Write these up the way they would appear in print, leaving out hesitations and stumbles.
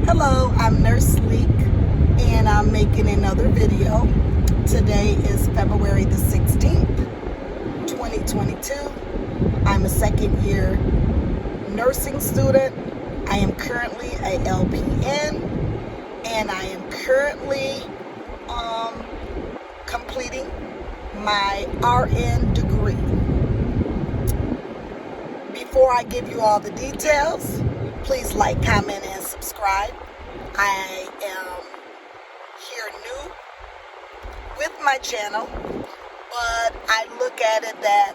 Hello, I'm Nurse Leek, and I'm making another video. Today is February the 16th, 2022. I'm a second year nursing student. I am currently a LPN, and I am currently completing my RN degree. Before I give you all the details, please like, comment, and subscribe. I am here new with my channel, but I look at it that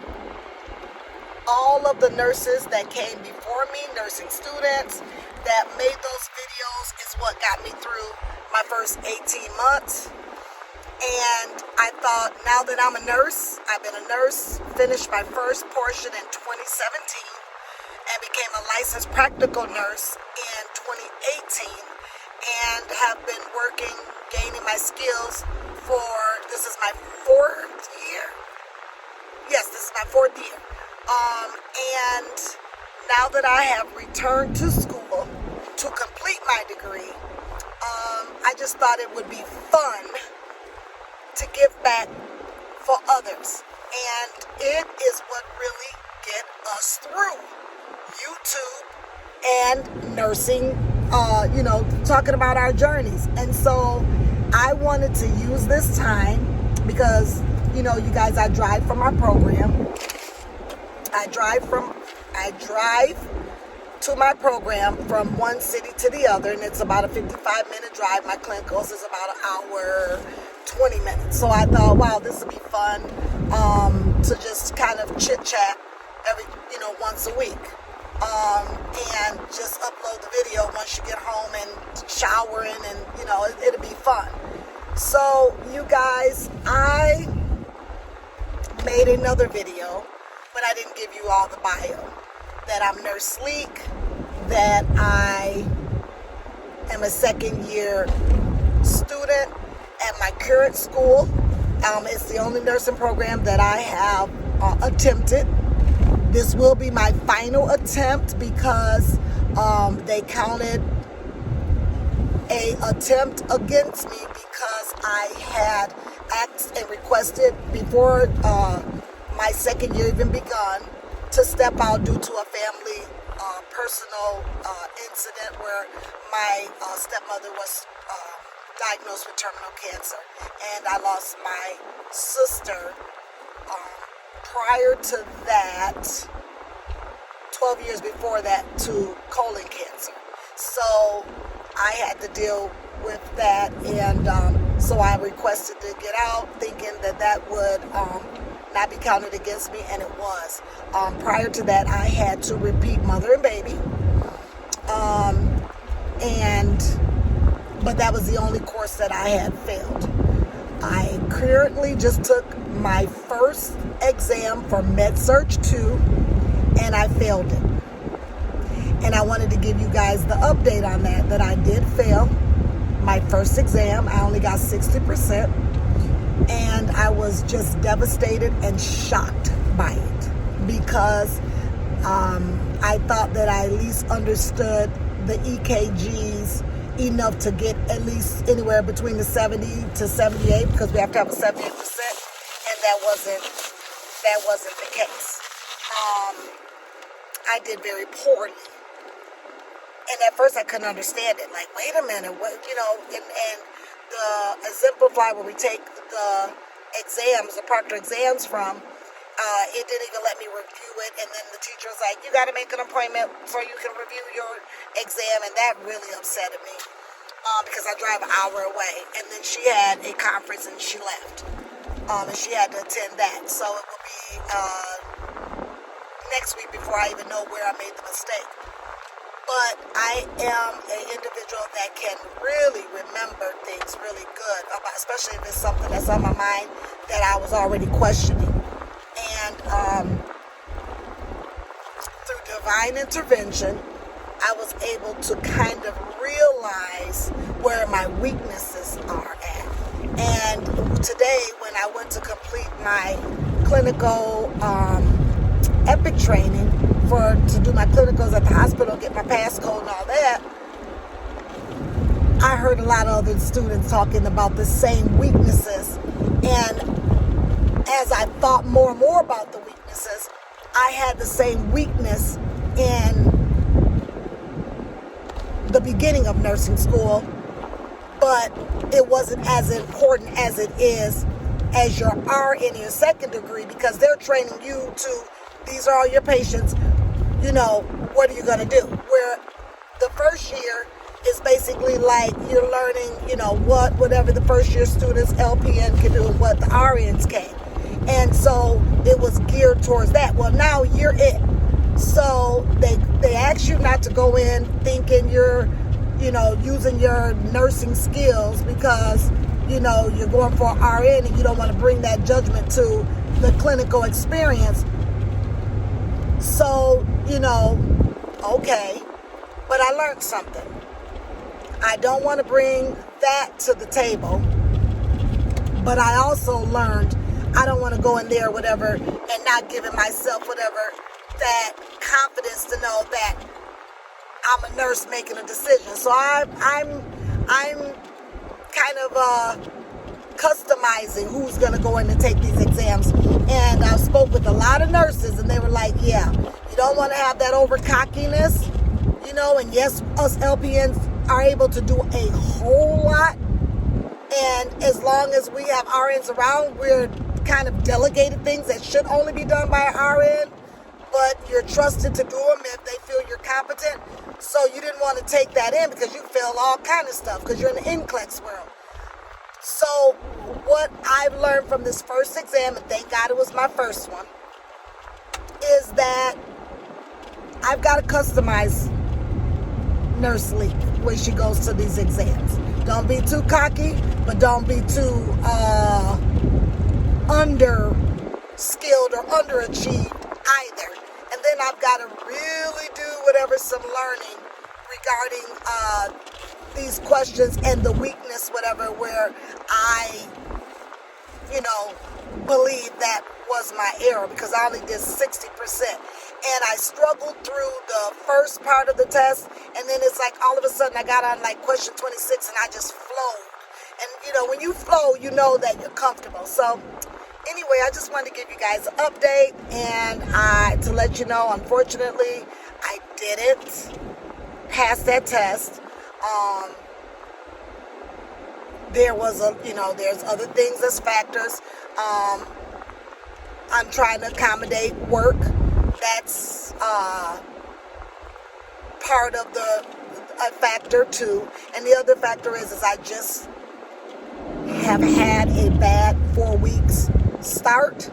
all of the nurses that came before me, nursing students, that made those videos is what got me through my first 18 months. And I thought, now that I'm a nurse, I've been a nurse, finished my first portion in 2017, and became a licensed practical nurse in 2018, and have been working, gaining my skills for, this is my fourth year. Yes, this is my fourth year. And now that I have returned to school to complete my degree, I just thought it would be fun to give back for others. And it is what really get us through. YouTube and nursing, talking about our journeys. And so I wanted to use this time because, you guys, I drive from my program. I drive to my program from one city to the other, and it's about a 55-minute drive. My clinicals is about an hour, 20 minutes. So I thought, wow, this would be fun to just kind of chit-chat every, once a week. And just upload the video once you get home and showering, and it'll be fun. So you guys, I made another video, but I didn't give you all the bio. That I'm Nurse Leek, that I am a second year student at my current school. It's the only nursing program that I have attempted. This will be my final attempt because they counted a attempt against me because I had asked and requested before my second year even begun to step out due to a family personal incident where my stepmother was diagnosed with terminal cancer, and I lost my sister prior to that, 12 years before that, to colon cancer. So I had to deal with that, and so I requested to get out, thinking that would not be counted against me, and it was. Prior to that, I had to repeat mother and baby, but that was the only course that I had failed. I currently just took my first exam for Med-Surg 2, and I failed it. And I wanted to give you guys the update on that I did fail my first exam. I only got 60%, and I was just devastated and shocked by it because I thought that I at least understood the EKGs enough to get at least anywhere between the 70 to 78, because we have to have a 78%, and that wasn't the case. I did very poorly, and at first I couldn't understand it. Like, wait a minute, what, and the exemplify where we take the exams, the proctor exams from, it didn't even let me review it, and then the teacher was like, you got to make an appointment so you can review your exam, and that really upset me because I drive an hour away, and then she had a conference and she left, and she had to attend that, so it will be next week before I even know where I made the mistake. But I am an individual that can really remember things really good, especially if it's something that's on my mind that I was already questioning. And through divine intervention, I was able to kind of realize where my weaknesses are at. And today, when I went to complete my clinical EPIC training to do my clinicals at the hospital, get my passcode and all that, heard a lot of other students talking about the same weaknesses. And as I thought more and more about the weaknesses, I had the same weakness in the beginning of nursing school, but it wasn't as important as it is as your RN, your second degree, because they're training you to, these are all your patients, what are you going to do? Where the first year is basically like you're learning, whatever the first year students, LPN, can do and what the RNs can. And so it was geared towards that. Well, now you're it. So they ask you not to go in thinking you're, using your nursing skills because, you're going for an RN and you don't want to bring that judgment to the clinical experience. So, okay. But I learned something. I don't want to bring that to the table. But I also learned I don't want to go in there, whatever, and not giving myself whatever that confidence to know that I'm a nurse making a decision. So I'm kind of customizing who's going to go in and take these exams. And I spoke with a lot of nurses, and they were like, yeah, you don't want to have that over cockiness, and yes, us LPNs are able to do a whole lot. And as long as we have RNs around, we're kind of delegated things that should only be done by an RN, but you're trusted to do them if they feel you're competent. So you didn't want to take that in because you feel all kind of stuff because you're in the NCLEX world. So what I've learned from this first exam, and thank God it was my first one, is that I've got to customize Nurse Lee when she goes to these exams. Don't be too cocky, but don't be too under-skilled or underachieved either. And then I've got to really do some learning regarding these questions and the weakness, whatever, where I, believe that was my error because I only did 60%. And I struggled through the first part of the test, and then it's like all of a sudden I got on like question 26 and I just flowed. And when you flow, you know that you're comfortable. So anyway, I just wanted to give you guys an update and to let you know, unfortunately, I didn't pass that test. There was there's other things as factors. I'm trying to accommodate work. That's part of a factor too. And the other factor is I just have had a bad 4 weeks start.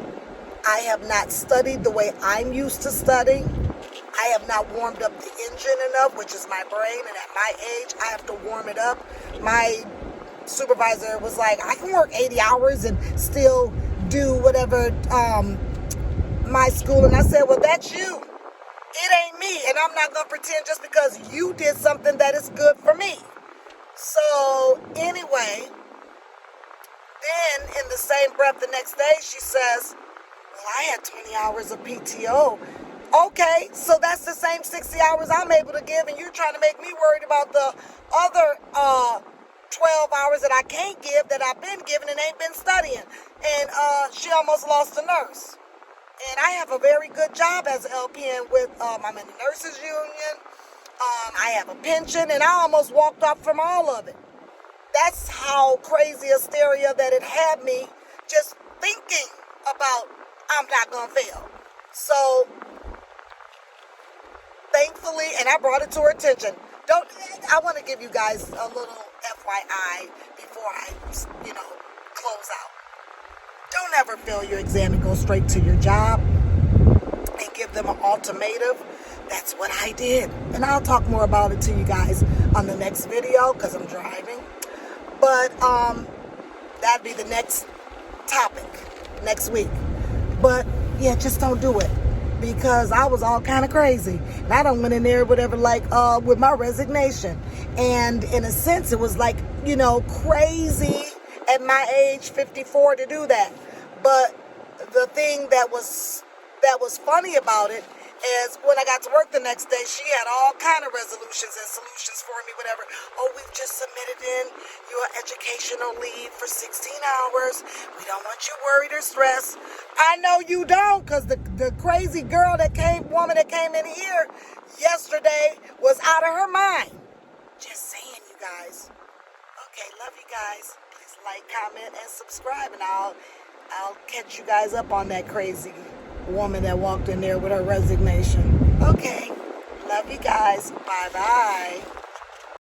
I have not studied the way I'm used to studying. I have not warmed up the engine enough, which is my brain. And at my age, I have to warm it up. My supervisor was like, I can work 80 hours and still do whatever my school. And I said, well, that's you. It ain't me. And I'm not going to pretend just because you did something that is good for me. So anyway, then in the same breath the next day, she says, well, I had 20 hours of PTO. Okay, so that's the same 60 hours I'm able to give, and you're trying to make me worried about the other 12 hours that I can't give that I've been giving and ain't been studying. And she almost lost a nurse. And I have a very good job as an LPN with, I'm in the nurses union. I have a pension, and I almost walked off from all of it. That's how crazy hysteria that it had me just thinking about I'm not going to fail. So, thankfully, and I brought it to her attention. I want to give you guys a little FYI before I, close out. Don't ever fail your exam and go straight to your job and give them an ultimatum. That's what I did. And I'll talk more about it to you guys on the next video because I'm driving. But that'd be the next topic next week. But yeah, just don't do it because I was all kind of crazy. And I done went in there whatever with my resignation. And in a sense, it was like, crazy at my age, 54, to do that. But the thing that was funny about it is when I got to work the next day, she had all kind of resolutions and solutions for me, whatever. Oh, we've just submitted in your educational leave for 16 hours. We don't want you worried or stressed. I know you don't, because the crazy woman that came in here yesterday was out of her mind. Just saying, you guys. Okay, love you guys. Please like, comment, and subscribe, and I'll catch you guys up on that crazy woman that walked in there with her resignation. Okay, love you guys. Bye-bye.